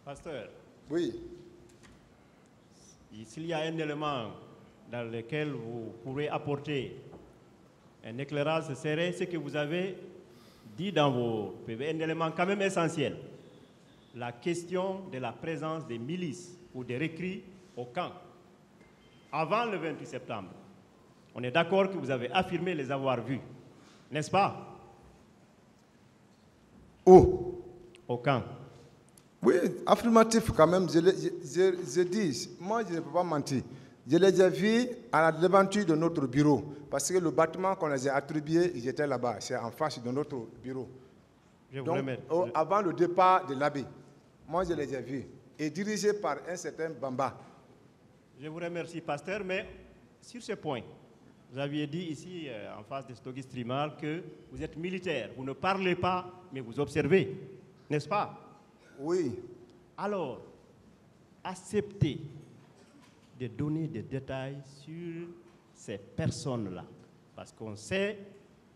Pasteur. Oui. S'il y a un élément dans lequel vous pourrez apporter un éclairage, ce serait ce que vous avez dit dans vos PV, un élément quand même essentiel. La question de la présence des milices ou des recrues au camp avant le 28 septembre. On est d'accord que vous avez affirmé les avoir vus, n'est-ce pas? Où? Au camp. Oui, affirmatif quand même, je dis, moi je ne peux pas mentir. Je les ai vus à la devanture de notre bureau, parce que le bâtiment qu'on les a attribué, ils étaient là-bas, c'est en face de notre bureau. Donc, avant le départ de l'abbé, moi je les ai vus, et dirigés par un certain Bamba. Je vous remercie, pasteur, mais sur ce point, vous aviez dit ici, en face de Stogis Trimal, que vous êtes militaire, vous ne parlez pas, mais vous observez, n'est-ce pas? Oui. Alors, acceptez de donner des détails sur ces personnes-là, parce qu'on sait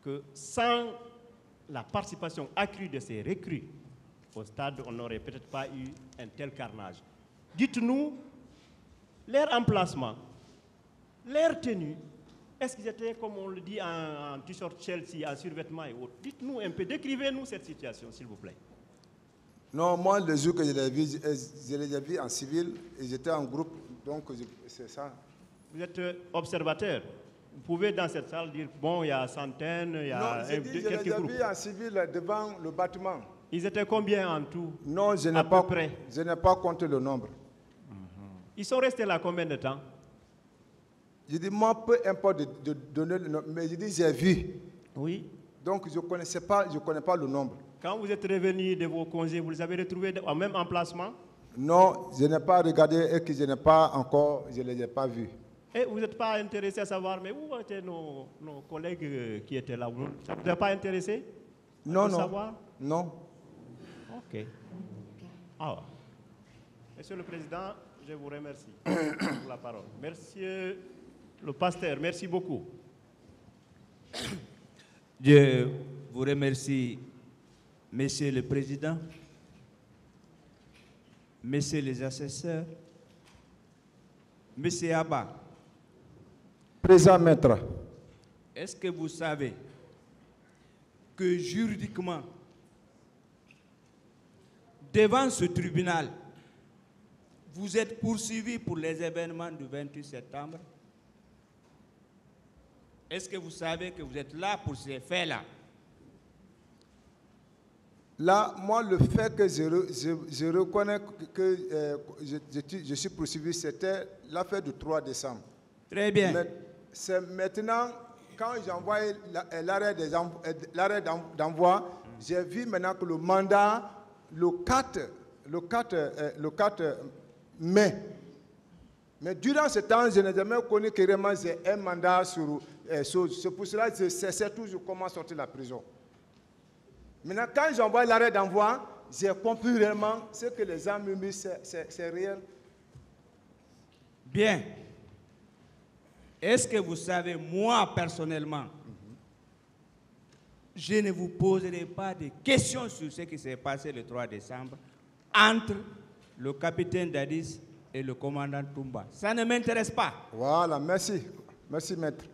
que sans la participation accrue de ces recrues au stade, on n'aurait peut-être pas eu un tel carnage. Dites-nous leur emplacement, leur tenue. Est-ce qu'ils étaient, comme on le dit, en t-shirt Chelsea, en survêtement et autres? Dites-nous un peu, décrivez-nous cette situation, s'il vous plaît. Non, moi, le jour que je les ai vus en civil, et j'étais en groupe, donc c'est ça. Vous êtes observateur. Vous pouvez dans cette salle dire, bon, il y a centaines, il y a quelques groupes. Je les ai vus en civil devant le bâtiment. Ils étaient combien en tout? Non, je n'ai pas compté le nombre. Ils sont restés là combien de temps? Je dis, moi, peu importe de donner le nombre, mais je dis, j'ai vu. Oui. Donc, je ne connais pas le nombre. Quand vous êtes revenu de vos congés, vous les avez retrouvés au même emplacement? Non, je n'ai pas regardé et que je n'ai pas encore, je ne les ai pas vus. Et vous n'êtes pas intéressé à savoir, mais où étaient nos collègues qui étaient là? Ça ne vous a pas intéressé? Non, non. Savoir? Non. Ok. Alors, Monsieur le Président, je vous remercie pour la parole. Monsieur le pasteur, merci beaucoup. Je vous remercie, Monsieur le Président, Messieurs les assesseurs, Monsieur Abba. Présent, maître. Est-ce que vous savez que juridiquement, devant ce tribunal, vous êtes poursuivi pour les événements du 28 septembre? Est-ce que vous savez que vous êtes là pour ces faits-là? Là, moi, le fait que je reconnais que je suis poursuivi, c'était l'affaire du 3 décembre. Très bien. Mais c'est maintenant, quand j'envoie l'arrêt d'envoi, j'ai vu maintenant que le mandat, le 4 mai. Mais durant ce temps, je n'ai jamais connu que vraiment j'ai un mandat sur... c'est pour cela que je sais toujours comment sortir de la prison. Maintenant, quand j'envoie l'arrêt d'envoi, j'ai compris réellement ce que les gens me disent, c'est réel. Bien. Est-ce que vous savez, moi, personnellement, je ne vous poserai pas de questions sur ce qui s'est passé le 3 décembre entre le capitaine Dadis et le commandant Toumba. Ça ne m'intéresse pas. Voilà, merci. Merci, maître.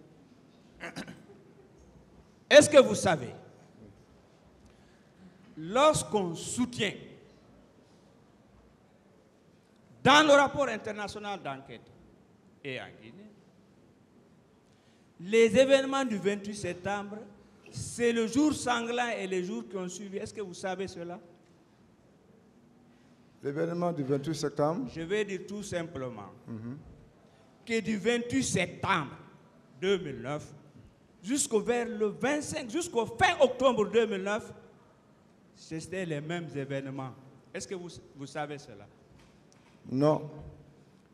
Est-ce que vous savez, lorsqu'on soutient dans le rapport international d'enquête et en Guinée, les événements du 28 septembre, c'est le jour sanglant et les jours qui ont suivi. Est-ce que vous savez cela? L'événement du 28 septembre? Je vais dire tout simplement que du 28 septembre 2009 jusqu'au fin octobre 2009, c'était les mêmes événements. Est-ce que vous savez cela? Non.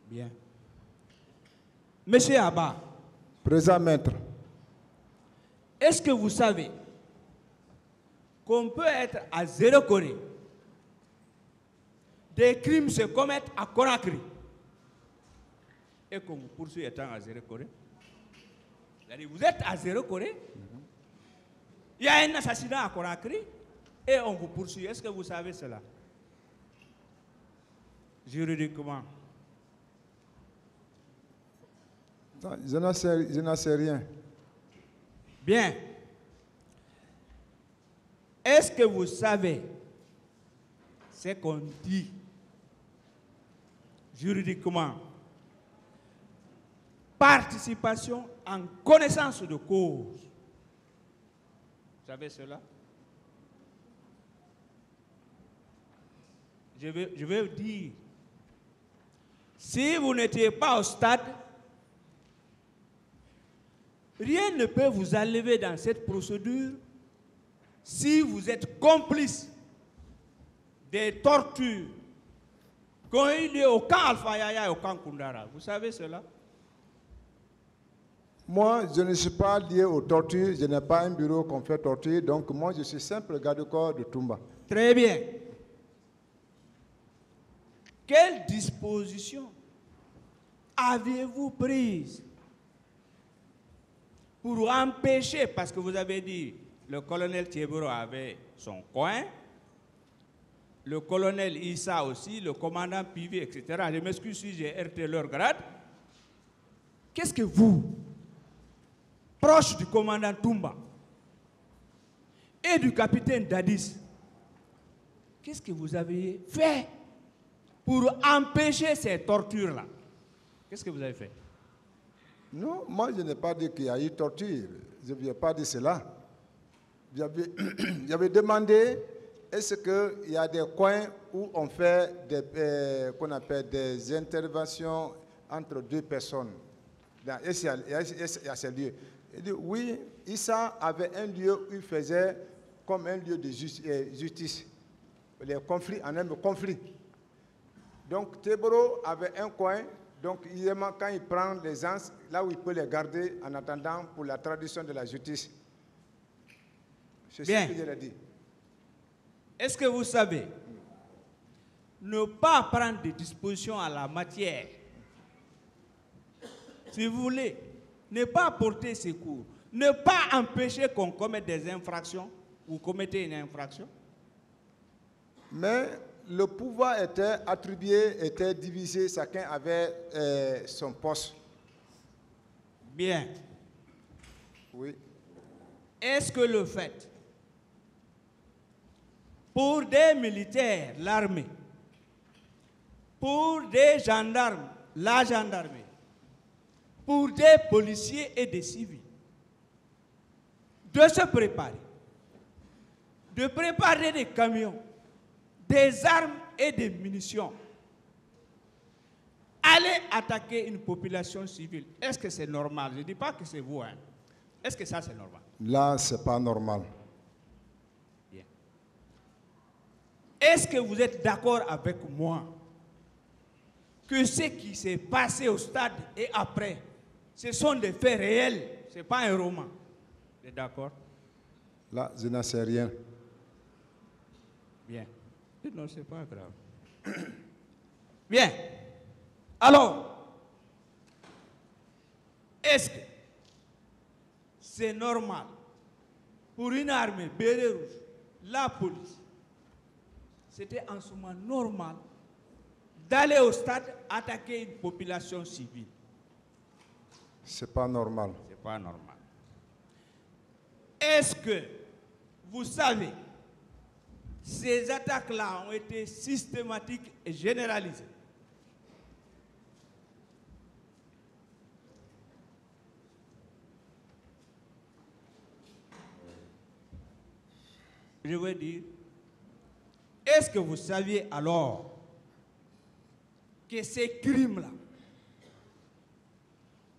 Bien. Monsieur Abba. Présent, maître. Est-ce que vous savez qu'on peut être à Zéro Corée? Des crimes se commettent à Conakry et qu'on vous poursuit étant à Zéro Corée? Vous êtes à Zéro Corée, il y a un assassinat à Conakry et on vous poursuit. Est-ce que vous savez cela? juridiquement? Je n'en sais rien. Bien. Est-ce que vous savez ce qu'on dit juridiquement? Participation en connaissance de cause. Vous savez cela? Je vais vous dire, si vous n'étiez pas au stade, rien ne peut vous enlever dans cette procédure si vous êtes complice des tortures qu'ont eu lieu au camp Alpha Yaya et au camp Koundara. Vous savez cela? Moi, je ne suis pas lié aux tortures, je n'ai pas un bureau qu'on fait torture, donc moi je suis simple garde-corps de Toumba. Très bien. Quelle disposition aviez-vous prise pour empêcher, parce que vous avez dit, le colonel Thieboro avait son coin, le colonel Issa aussi, le commandant Pivi, etc. Je m'excuse si j'ai heurté leur grade. Qu'est-ce que vous, proche du commandant Toumba et du capitaine Dadis, qu'est-ce que vous avez fait pour empêcher ces tortures-là? Qu'est-ce que vous avez fait? Non, moi je n'ai pas dit qu'il y a eu torture. Je n'ai pas dit cela. J'avais demandé, est-ce qu'il y a des coins où on fait des, qu'on appelle des interventions entre deux personnes? Est-ce qu'il y a ces lieux? Il dit, oui, Issa avait un lieu où il faisait comme un lieu de justice. Les conflits, en un conflit. Donc, Thieboro avait un coin, donc quand il prend les gens, là où il peut les garder en attendant pour la tradition de la justice. C'est ce que je l'ai dit. Est-ce que vous savez, ne pas prendre des dispositions à la matière, si vous voulez, ne pas apporter secours, ne pas empêcher qu'on commette des infractions, vous commettez une infraction? Mais le pouvoir était attribué, était divisé, chacun avait son poste. Bien. Oui. Est-ce que le fait, pour des militaires, l'armée, pour des gendarmes, la gendarmerie, pour des policiers et des civils, de se préparer, de préparer des camions, des armes et des munitions, aller attaquer une population civile, est-ce que c'est normal? Je ne dis pas que c'est vous, hein. Est-ce que ça c'est normal? Là, ce n'est pas normal. Bien. Est-ce que vous êtes d'accord avec moi que ce qui s'est passé au stade et après, ce sont des faits réels, ce n'est pas un roman? Vous êtes d'accord? Là, je n'en sais rien. Bien. Non, ce n'est pas grave. Bien. Alors, est-ce que c'est normal pour une armée béret rouge, la police, c'était en ce moment normal d'aller au stade attaquer une population civile? C'est pas normal. C'est pas normal. Est-ce que vous savez, ces attaques-là ont été systématiques et généralisées? Je veux dire, est-ce que vous saviez alors que ces crimes-là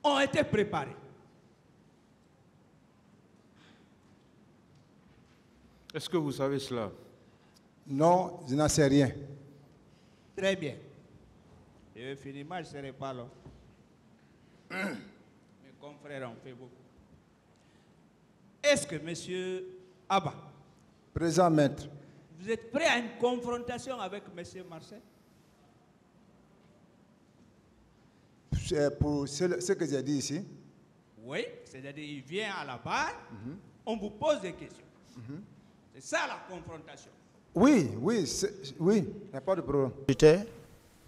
ont été préparés? Est-ce que vous savez cela? Non, je n'en sais rien. Très bien. Je vais finir, moi je ne serai pas là. Mes confrères ont fait beaucoup. Est-ce que M. Abba, Présent maître, vous êtes prêt à une confrontation avec M. Marcel? pour ce que j'ai dit ici. Oui, c'est-à-dire il vient à la barre, on vous pose des questions. C'est ça la confrontation. Oui, oui, oui, il n'y a pas de problème.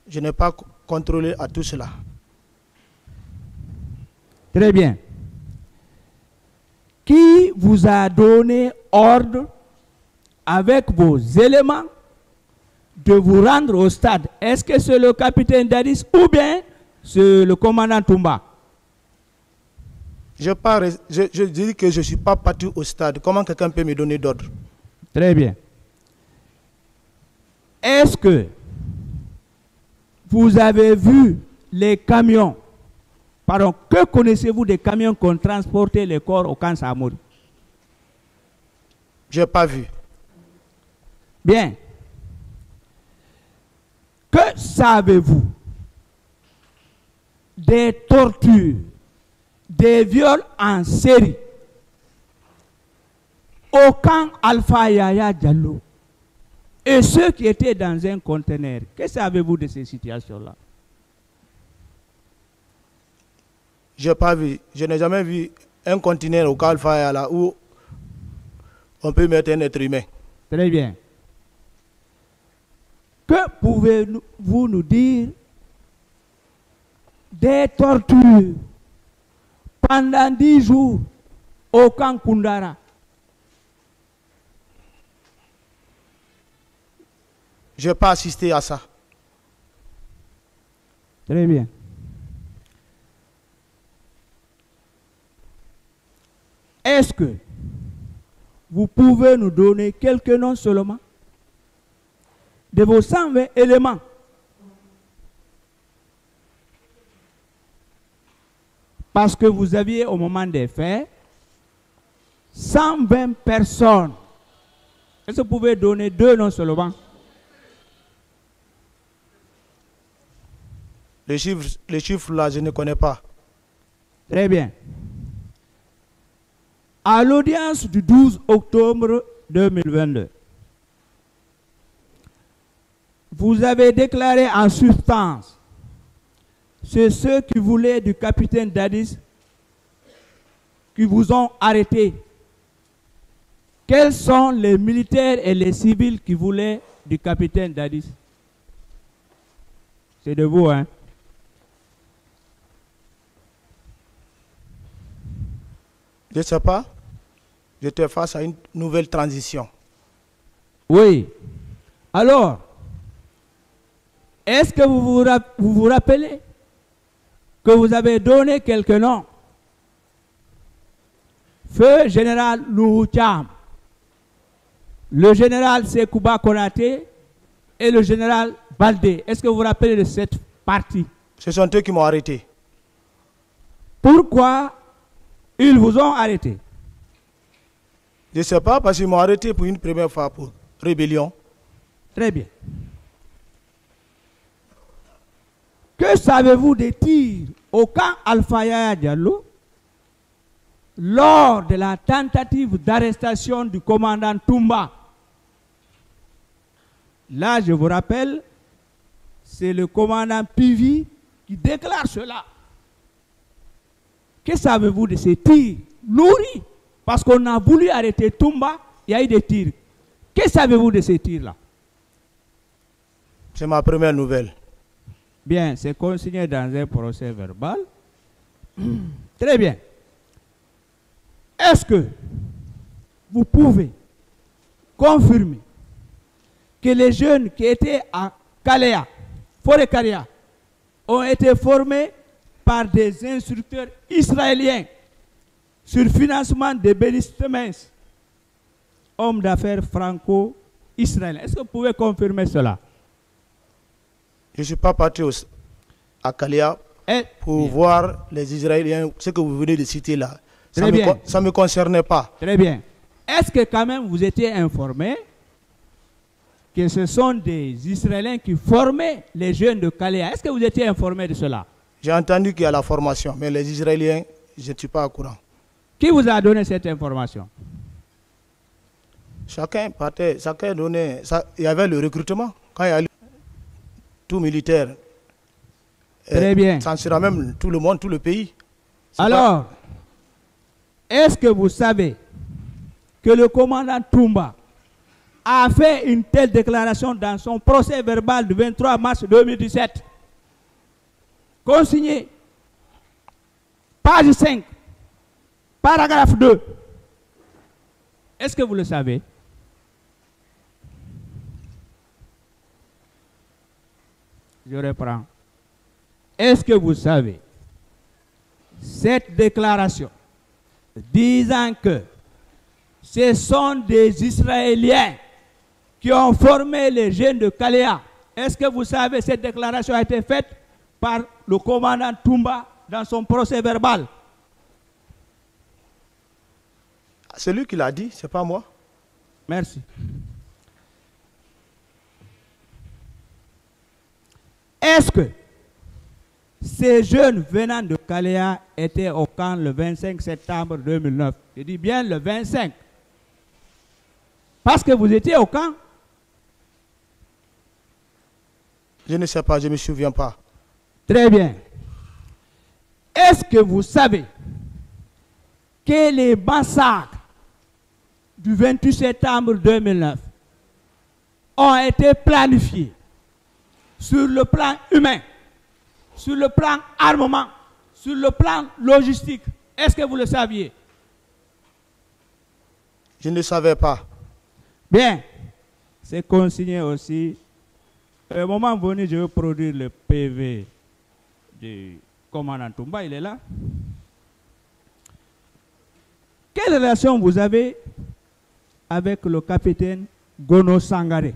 Je n'ai pas contrôlé à tout cela. Très bien. Qui vous a donné ordre avec vos éléments de vous rendre au stade? Est-ce que c'est le capitaine Dadis ou bien c'est le commandant Toumba? Je dis que je ne suis pas parti au stade. Comment quelqu'un peut me donner d'ordre? Très bien. Est-ce que vous avez vu les camions? Pardon, que connaissez-vous des camions qui ont transporté les corps au camp Samori? Je n'ai pas vu. Bien. Que savez-vous des tortures, des viols en série au camp Alpha Yaya Diallo et ceux qui étaient dans un conteneur? Que savez-vous de ces situations-là? Je n'ai pas vu. Je n'ai jamais vu un conteneur au camp Alpha Yaya où on peut mettre un être humain. Très bien. Que pouvez-vous nous dire des tortures pendant 10 jours au camp Kundara? Je n'ai pas assisté à ça. Très bien. Est-ce que vous pouvez nous donner quelques noms seulement de vos 120 éléments? Parce que vous aviez au moment des faits 120 personnes. Est-ce que vous pouvez donner 2 noms seulement? Les chiffres là, je ne connais pas. Très bien. À l'audience du 12 octobre 2022, vous avez déclaré en substance, c'est ceux qui voulaient du capitaine Dadis qui vous ont arrêté. Quels sont les militaires et les civils qui voulaient du capitaine Dadis? C'est de vous, hein? Je ne sais pas. J'étais face à une nouvelle transition. Oui. Alors, est-ce que vous vous rappelez que vous avez donné quelques noms? Feu général Loucham, le général Sekouba Konaté et le général Baldé. Est-ce que vous vous rappelez de cette partie? Ce sont eux qui m'ont arrêté. Pourquoi ils vous ont arrêté? Je ne sais pas, parce qu'ils m'ont arrêté pour une première fois pour rébellion. Très bien. Que savez-vous des tirs au camp Alpha Yaya Diallo lors de la tentative d'arrestation du commandant Toumba? Là, je vous rappelle, c'est le commandant Pivi qui déclare cela. Que savez-vous de ces tirs nourris? Parce qu'on a voulu arrêter Toumba, il y a eu des tirs. Que savez-vous de ces tirs-là? C'est ma première nouvelle. Bien, c'est consigné dans un procès verbal. Très bien. Est-ce que vous pouvez confirmer que les jeunes qui étaient à Kalea, Forêt Kalea, ont été formés par des instructeurs israéliens sur financement de Bélis Temens, homme d'affaires franco-israélien? Est-ce que vous pouvez confirmer cela? Je ne suis pas parti à Kalea pour voir les Israéliens, ce que vous venez de citer là. Ça ne me concernait pas. Très bien. Est-ce que quand même vous étiez informé que ce sont des Israéliens qui formaient les jeunes de Kalea? Est-ce que vous étiez informé de cela? J'ai entendu qu'il y a la formation, mais les Israéliens, je ne suis pas au courant. Qui vous a donné cette information? Chacun donnait. Il y avait le recrutement. Quand il y a tout militaire, très bien. Ça sera même tout le monde, tout le pays. Alors, est-ce que vous savez que le commandant Toumba a fait une telle déclaration dans son procès verbal du 23 mars 2017. Consigné. Page 5. Paragraphe 2. Est-ce que vous le savez? Je reprends. Est-ce que vous savez cette déclaration disant que ce sont des Israéliens qui ont formé les jeunes de Kalea? Est-ce que vous savez cette déclaration a été faite par le commandant Toumba dans son procès verbal? C'est lui qui l'a dit, c'est pas moi. Merci. Est-ce que ces jeunes venant de Kalea étaient au camp le 25 septembre 2009? Je dis bien le 25. Parce que vous étiez au camp. Je ne sais pas, je ne me souviens pas. Très bien. Est-ce que vous savez que les massacres du 28 septembre 2009 ont été planifiés sur le plan humain, sur le plan armement, sur le plan logistique? Est-ce que vous le saviez? Je ne savais pas. Bien. C'est consigné aussi. Au moment venu, je vais produire le PV du commandant Toumba. Il est là. Quelle relation vous avez avec le capitaine Gono Sangaré?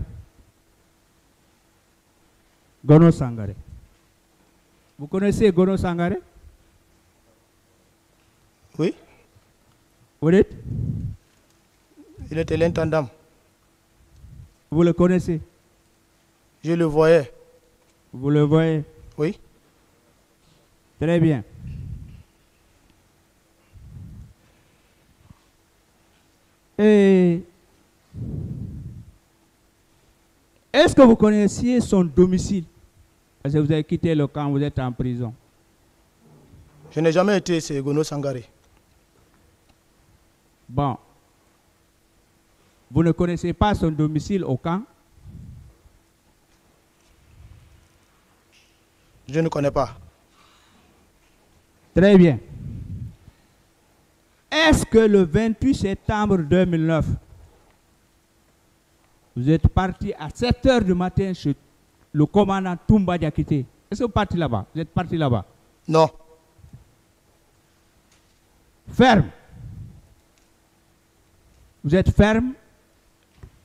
Gono Sangaré. Vous connaissez Gono Sangaré? Oui. Vous dites? Il était l'intendant. Vous le connaissez? Je le voyais. Vous le voyez? Oui. Très bien. Et est-ce que vous connaissiez son domicile? Parce que vous avez quitté le camp, vous êtes en prison. Je n'ai jamais été chez Gono Sangaré. Bon. Vous ne connaissez pas son domicile au camp? Je ne connais pas. Très bien. Est-ce que le 28 septembre 2009, vous êtes parti à 7 h du matin chez le commandant Toumba Diakité? Est-ce que vous êtes parti là-bas? Vous êtes parti là-bas? Non. Ferme. Vous êtes ferme?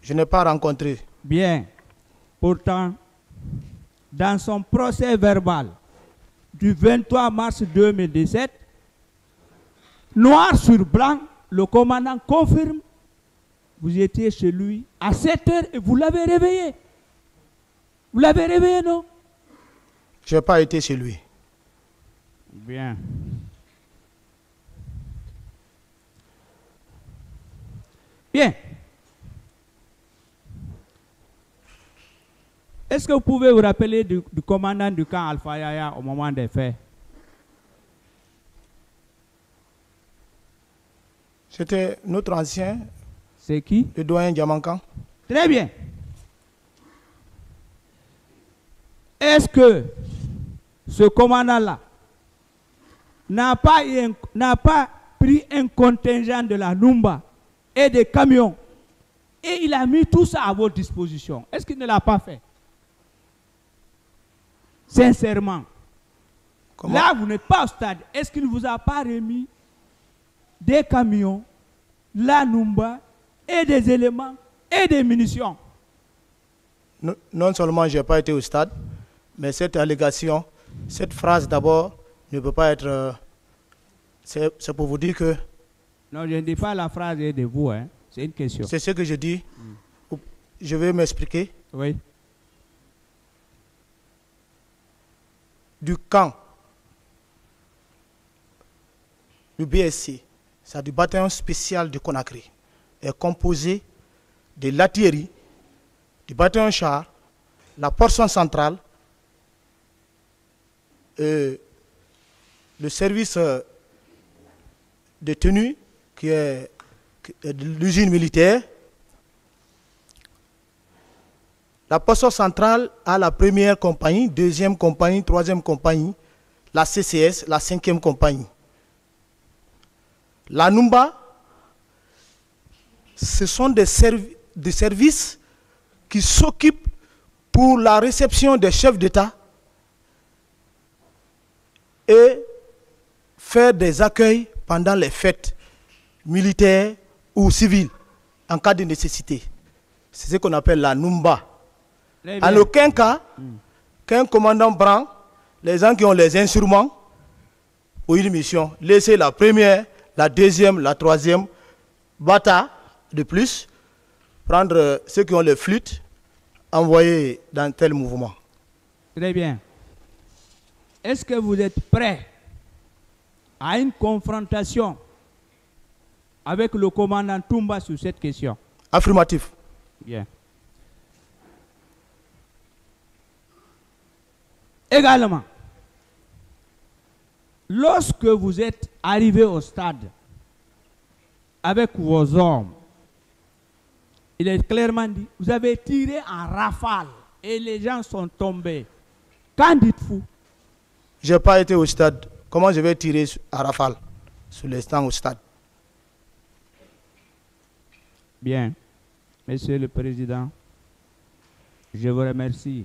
Je n'ai pas rencontré. Bien. Pourtant, dans son procès verbal du 23 mars 2017, noir sur blanc, le commandant confirme, vous étiez chez lui à 7 h et vous l'avez réveillé. Vous l'avez réveillé, non? Je n'ai pas été chez lui. Bien. Bien. Est-ce que vous pouvez vous rappeler du commandant du camp Alpha Yaya au moment des faits? C'était notre ancien. C'est qui? Le doyen Diamankan. Très bien. Est-ce que ce commandant-là n'a pas pris un contingent de la Numba et des camions et il a mis tout ça à votre disposition? Est-ce qu'il ne l'a pas fait? Sincèrement. Comment? Là, vous n'êtes pas au stade. Est-ce qu'il ne vous a pas remis des camions, la Numba et des éléments et des munitions? Non seulement je n'ai pas été au stade, mais cette allégation, cette phrase d'abord ne peut pas être... c'est pour vous dire que... Non, je ne dis pas la phrase est de vous, hein. C'est une question. C'est ce que je dis. Je vais m'expliquer. Oui. Du camp du BSC, c'est du bataillon spécial de Conakry, est composé de l'artillerie, du bataillon char, la portion centrale, le service de tenue qui est de l'usine militaire, La poste centrale a la première compagnie, deuxième compagnie, troisième compagnie, la CCS, la cinquième compagnie. La Numba, ce sont des services qui s'occupent pour la réception des chefs d'État et faire des accueils pendant les fêtes militaires ou civiles en cas de nécessité. C'est ce qu'on appelle la Numba. En aucun cas, qu'un commandant prend les gens qui ont les instruments pour une mission, laissez la première, la deuxième, la troisième, bata de plus, prendre ceux qui ont les flûtes, envoyer dans tel mouvement. Très bien. Est-ce que vous êtes prêts à une confrontation avec le commandant Toumba sur cette question? Affirmatif. Bien. Également, lorsque vous êtes arrivé au stade avec vos hommes, il est clairement dit, vous avez tiré en rafale et les gens sont tombés. Qu'en dites-vous? Je n'ai pas été au stade. Comment je vais tirer à rafale sur les stands au stade? Bien. Monsieur le Président, je vous remercie